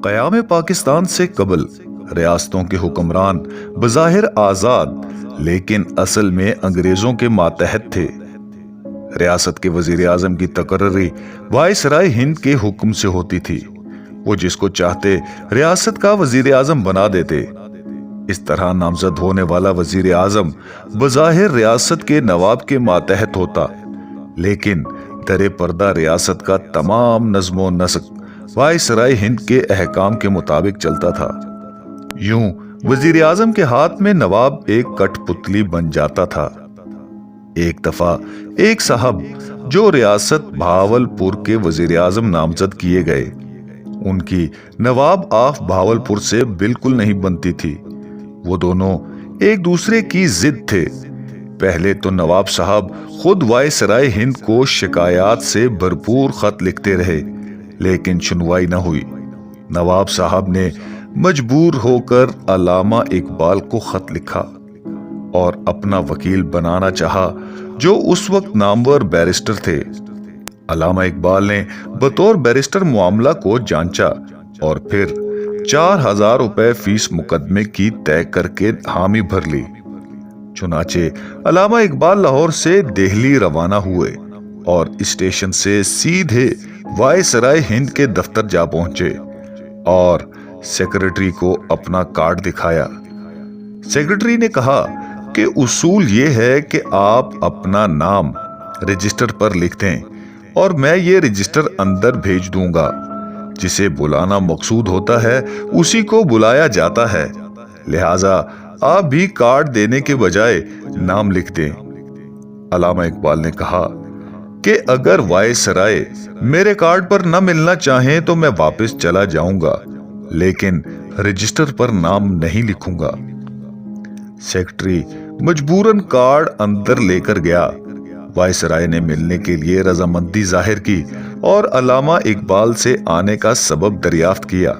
قیام پاکستان سے قبل ریاستوں کے حکمران بظاہر آزاد لیکن اصل میں انگریزوں کے ماتحت تھے۔ ریاست کے وزیر اعظم کی تقرری وائسرائے ہند کے حکم سے ہوتی تھی۔ وہ جس کو چاہتے ریاست کا وزیر اعظم بنا دیتے۔ اس طرح نامزد ہونے والا وزیر اعظم بظاہر ریاست کے نواب کے ماتحت ہوتا، لیکن در پردہ ریاست کا تمام نظم و نسق وائسرائے ہند کے احکام کے مطابق چلتا تھا۔ یوں وزیر اعظم کے ہاتھ میں نواب ایک کٹ پتلی بن جاتا تھا۔ ایک دفعہ ایک صاحب جو ریاست بہاولپور کے وزیر اعظم نامزد کیے گئے، ان کی نواب آف بہاولپور سے بالکل نہیں بنتی تھی۔ وہ دونوں ایک دوسرے کی ضد تھے۔ پہلے تو نواب صاحب خود وائسرائے ہند کو شکایات سے بھرپور خط لکھتے رہے، لیکن سنوائی نہ ہوئی۔ نواب صاحب نے مجبور ہو کر علامہ اقبال کو خط لکھا اور اپنا وکیل بنانا چاہا، جو اس وقت نامور بیرسٹر تھے۔ علامہ اقبال نے بطور بیرسٹر معاملہ کو جانچا اور پھر 4000 روپے فیس مقدمے کی طے کر کے حامی بھر لی۔ چنانچہ علامہ اقبال لاہور سے دہلی روانہ ہوئے اور اسٹیشن سے سیدھے وائسرائے ہند کے دفتر جا پہنچے اور سیکرٹری کو اپنا کارڈ دکھایا۔ سیکرٹری نے کہا کہ اصول یہ ہے کہ آپ اپنا نام رجسٹر پر لکھ دیں اور میں یہ رجسٹر اندر بھیج دوں گا۔ جسے بلانا مقصود ہوتا ہے اسی کو بلایا جاتا ہے، لہٰذا آپ بھی کارڈ دینے کے بجائے نام لکھ دیں۔ علامہ اقبال نے کہا کہ اگر وائسرائے میرے کارڈ پر نہ ملنا چاہیں تو میں واپس چلا جاؤں گا، لیکن رجسٹر پر نام نہیں لکھوں گا۔ سیکرٹری مجبوراً کارڈ اندر لے کر گیا۔ وائسرائے نے ملنے کے لیے رضامندی ظاہر کی اور علامہ اقبال سے آنے کا سبب دریافت کیا۔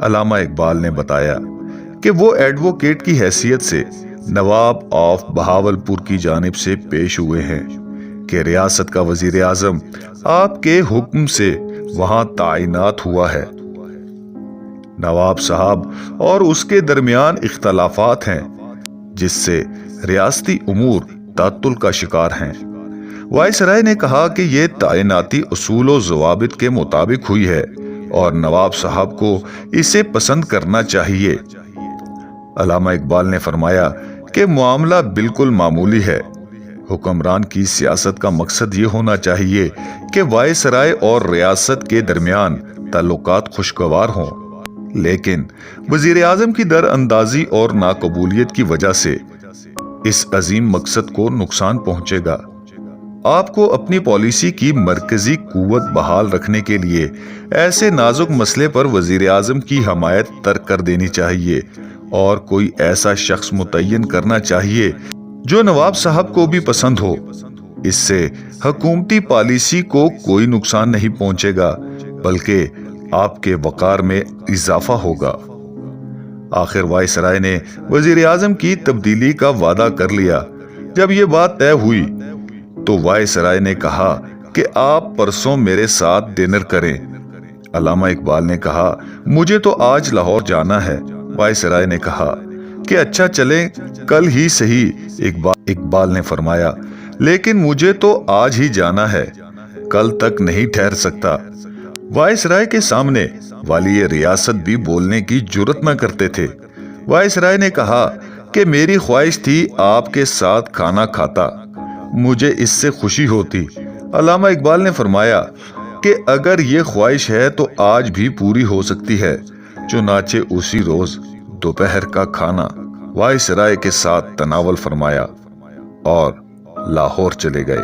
علامہ اقبال نے بتایا کہ وہ ایڈوکیٹ کی حیثیت سے نواب آف بہاولپور کی جانب سے پیش ہوئے ہیں کہ ریاست کا وزیر اعظم آپ کے حکم سے وہاں تعینات ہوا ہے۔ نواب صاحب اور اس کے درمیان اختلافات ہیں، جس سے ریاستی امور تعطل کا شکار ہیں۔ وائسرائے نے کہا کہ یہ تعیناتی اصول و ضوابط کے مطابق ہوئی ہے اور نواب صاحب کو اسے پسند کرنا چاہیے۔ علامہ اقبال نے فرمایا کہ معاملہ بالکل معمولی ہے۔ حکمران کی سیاست کا مقصد یہ ہونا چاہیے کہ وائسرائے اور ریاست کے درمیان تعلقات خوشگوار ہوں، لیکن وزیر اعظم کی در اندازی اور ناقبولیت کی وجہ سے اس عظیم مقصد کو نقصان پہنچے گا۔ آپ کو اپنی پالیسی کی مرکزی قوت بحال رکھنے کے لیے ایسے نازک مسئلے پر وزیر اعظم کی حمایت ترک کر دینی چاہیے اور کوئی ایسا شخص متعین کرنا چاہیے جو نواب صاحب کو بھی پسند ہو۔ اس سے حکومتی پالیسی کو کوئی نقصان نہیں پہنچے گا، بلکہ آپ کے وقار میں اضافہ ہوگا۔ آخر وائسرائے نے وزیر اعظم کی تبدیلی کا وعدہ کر لیا۔ جب یہ بات طے ہوئی تو وائسرائے نے کہا کہ آپ پرسوں میرے ساتھ ڈنر کریں۔ علامہ اقبال نے کہا مجھے تو آج لاہور جانا ہے۔ وائسرائے نے کہا کہ اچھا چلیں کل ہی صحیح۔ اقبال نے فرمایا لیکن مجھے تو آج ہی جانا ہے، کل تک نہیں ٹھہر سکتا۔ وائسرائے کے سامنے والی ریاست بھی بولنے کی جرت نہ کرتے تھے۔ وائسرائے نے کہا کہ میری خواہش تھی آپ کے ساتھ کھانا کھاتا، مجھے اس سے خوشی ہوتی۔ علامہ اقبال نے فرمایا کہ اگر یہ خواہش ہے تو آج بھی پوری ہو سکتی ہے۔ چنانچہ اسی روز دوپہر کا کھانا وائسرائے کے ساتھ تناول فرمایا اور لاہور چلے گئے۔